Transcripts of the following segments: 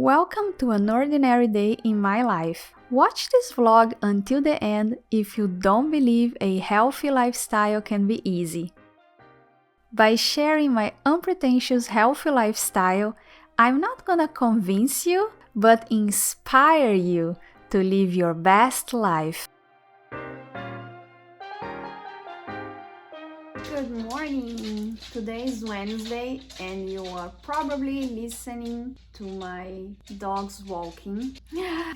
Welcome to an ordinary day in my life. Watch this vlog until the end if you don't believe a healthy lifestyle can be easy. By sharing my unpretentious healthy lifestyle, I'm not gonna convince you, but inspire you to live your best life. Good morning! Today is Wednesday and you are probably listening to my dogs walking.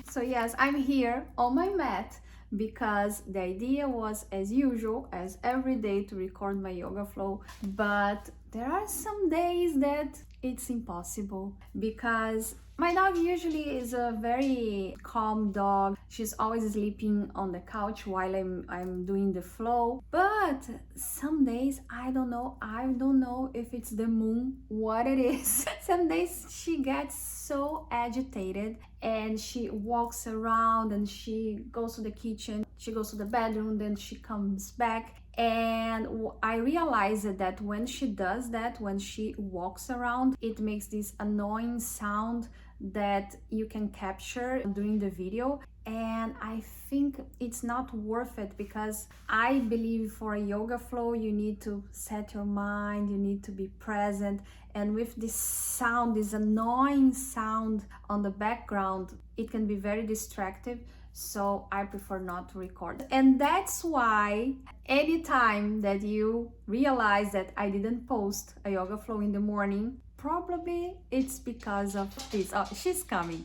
So yes, I'm here on my mat because the idea was, as usual, as every day, to record my yoga flow, but there are some days that it's impossible because my dog usually is a very calm dog. She's always sleeping on the couch while I'm doing the flow. But some days I don't know if it's the moon, what it is. Some days she gets so agitated and she walks around and she goes to the kitchen, she goes to the bedroom, then she comes back. And I realized that when she does that, when she walks around, it makes this annoying sound that you can capture during the video. And I think it's not worth it because I believe for a yoga flow you need to set your mind, you need to be present, and with this sound, this annoying sound on the background, it can be very distractive. So I prefer not to record. And that's why anytime that you realize that I didn't post a yoga flow in the morning, probably it's because of this. Oh, she's coming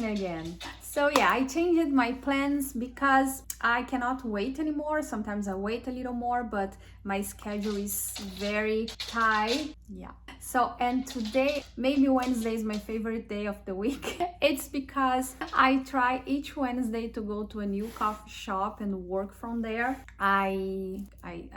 again. So yeah, I changed my plans because I cannot wait anymore. Sometimes I wait a little more, but my schedule is very tight. Yeah. So, and today, maybe Wednesday is my favorite day of the week. It's because I try each Wednesday to go to a new coffee shop and work from there. I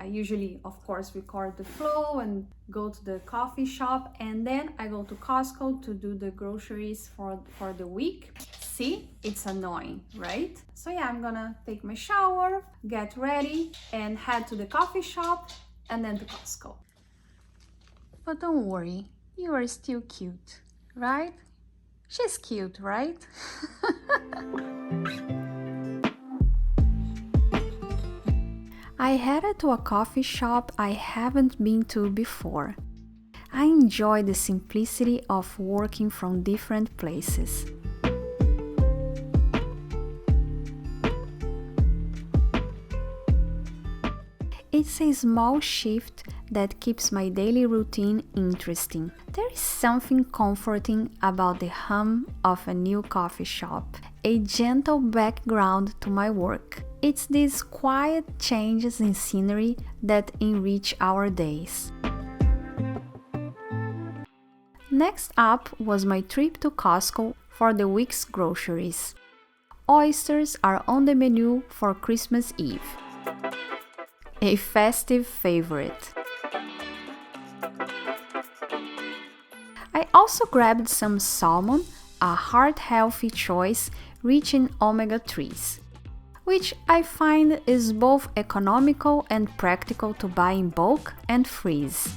usually, of course, record the flow and go to the coffee shop, and then I go to Costco to do the groceries for the week. See, it's annoying, right? So yeah, I'm gonna take my shower, get ready, and head to the coffee shop and then to Costco. But don't worry, you are still cute, right? She's cute, right? I headed to a coffee shop I haven't been to before. I enjoy the simplicity of working from different places. It's a small shift that keeps my daily routine interesting. There is something comforting about the hum of a new coffee shop, a gentle background to my work. It's these quiet changes in scenery that enrich our days. Next up was my trip to Costco for the week's groceries. Oysters are on the menu for Christmas Eve. A festive favorite. I also grabbed some salmon, a heart-healthy choice rich in omega-3s, which I find is both economical and practical to buy in bulk and freeze.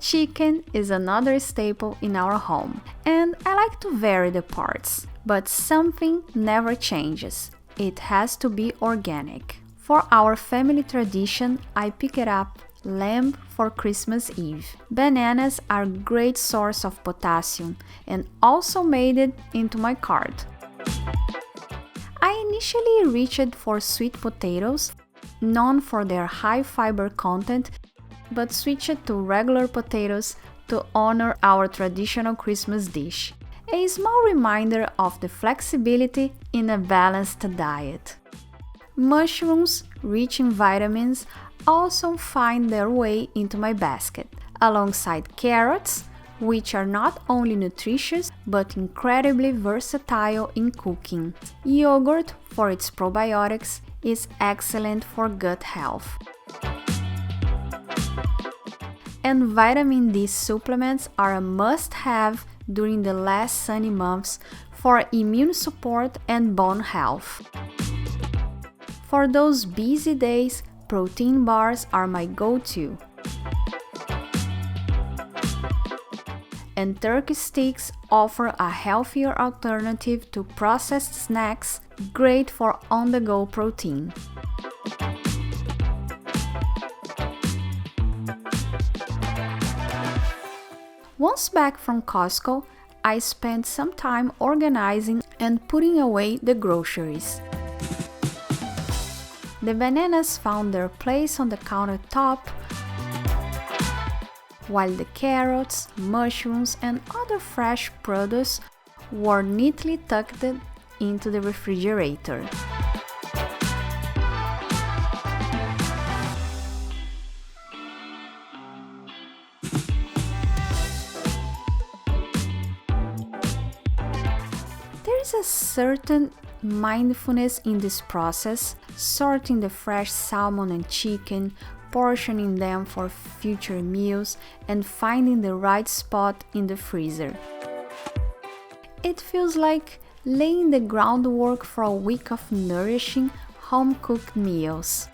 Chicken is another staple in our home, and I like to vary the parts, but something never changes. It has to be organic. For our family tradition, I picked up lamb for Christmas Eve. Bananas are a great source of potassium and also made it into my cart. I initially reached for sweet potatoes, known for their high fiber content, but switched to regular potatoes to honor our traditional Christmas dish. A small reminder of the flexibility in a balanced diet. Mushrooms, rich in vitamins, also find their way into my basket, alongside carrots, which are not only nutritious but incredibly versatile in cooking. Yogurt, for its probiotics, is excellent for gut health. And vitamin D supplements are a must-have during the last sunny months for immune support and bone health. For those busy days, protein bars are my go-to. and turkey sticks offer a healthier alternative to processed snacks, great for on-the-go protein. Once back from Costco, I spent some time organizing and putting away the groceries. The bananas found their place on the countertop, while the carrots, mushrooms, and other fresh produce were neatly tucked into the refrigerator. There is a certain mindfulness in this process, sorting the fresh salmon and chicken, portioning them for future meals, and finding the right spot in the freezer. It feels like laying the groundwork for a week of nourishing, home-cooked meals.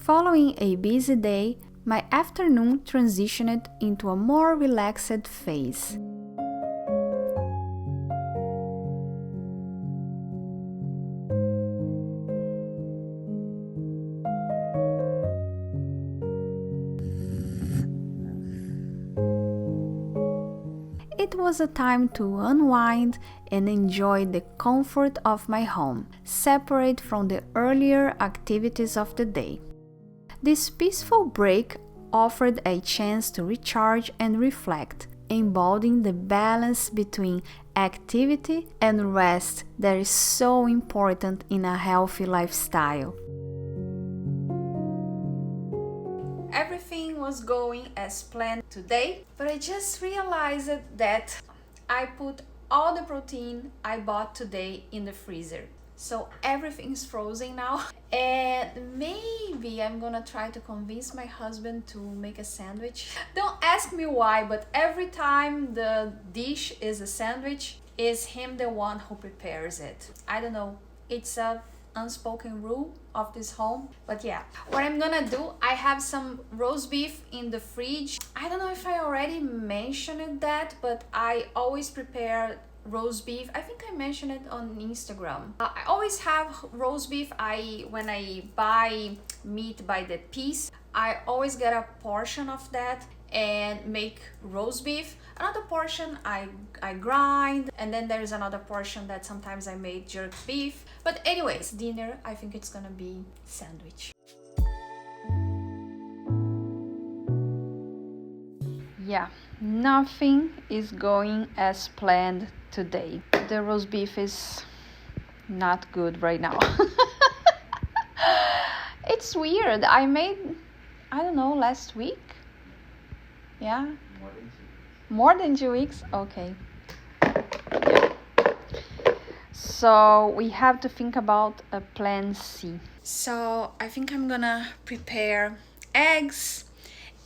Following a busy day, my afternoon transitioned into a more relaxed phase. It was a time to unwind and enjoy the comfort of my home, separate from the earlier activities of the day. This peaceful break offered a chance to recharge and reflect, embodying the balance between activity and rest that is so important in a healthy lifestyle. Everything was going as planned today, but I just realized that I put all the protein I bought today in the freezer. So everything's frozen now, and maybe I'm gonna try to convince my husband to make a sandwich. Don't ask me why, but every time the dish is a sandwich, is him the one who prepares it. I don't know, it's a unspoken rule of this home, but yeah. What I'm gonna do, I have some roast beef in the fridge. I don't know if I already mentioned that, but I always prepare roast beef. I think I mentioned it on Instagram. I always have roast beef. When I buy meat by the piece, I always get a portion of that and make roast beef. Another portion I grind, and then there's another portion that sometimes I make jerk beef. But anyways, dinner, I think it's gonna be sandwich. Yeah, nothing is going as planned today. The roast beef is not good right now. It's weird. I made, I don't know, last week. Yeah? More than 2 weeks? Okay. So we have to think about a plan C. So I think I'm gonna prepare eggs,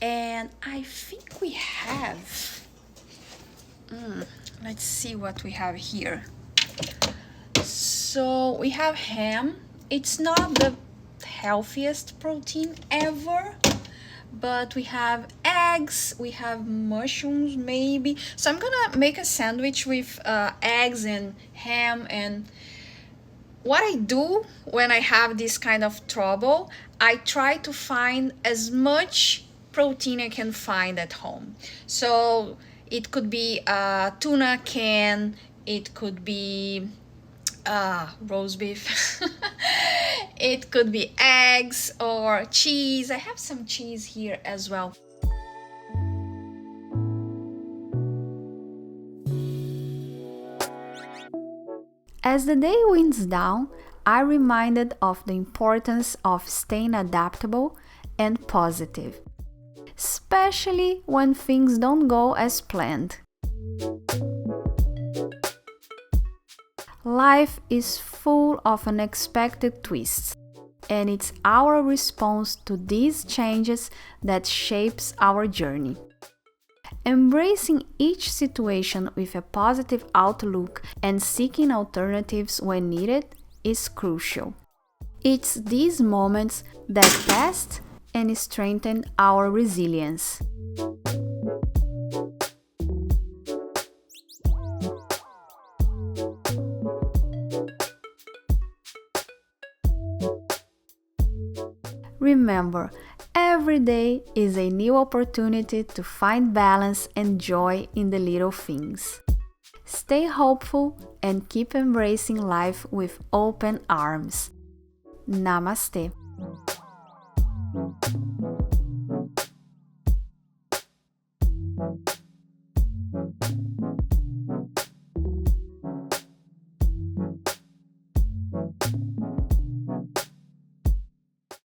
and I think we have, let's see what we have here. So we have ham. It's not the healthiest protein ever, but we have eggs, we have mushrooms maybe. So I'm gonna make a sandwich with eggs and ham. And what I do when I have this kind of trouble, I try to find as much protein I can find at home. So it could be a tuna can, it could be roast beef. It could be eggs or cheese. I have some cheese here as well. As the day winds down, I'm reminded of the importance of staying adaptable and positive, especially when things don't go as planned. Life is full of unexpected twists, and it's our response to these changes that shapes our journey. Embracing each situation with a positive outlook and seeking alternatives when needed is crucial. It's these moments that test and strengthen our resilience. Remember, every day is a new opportunity to find balance and joy in the little things. Stay hopeful and keep embracing life with open arms. Namaste.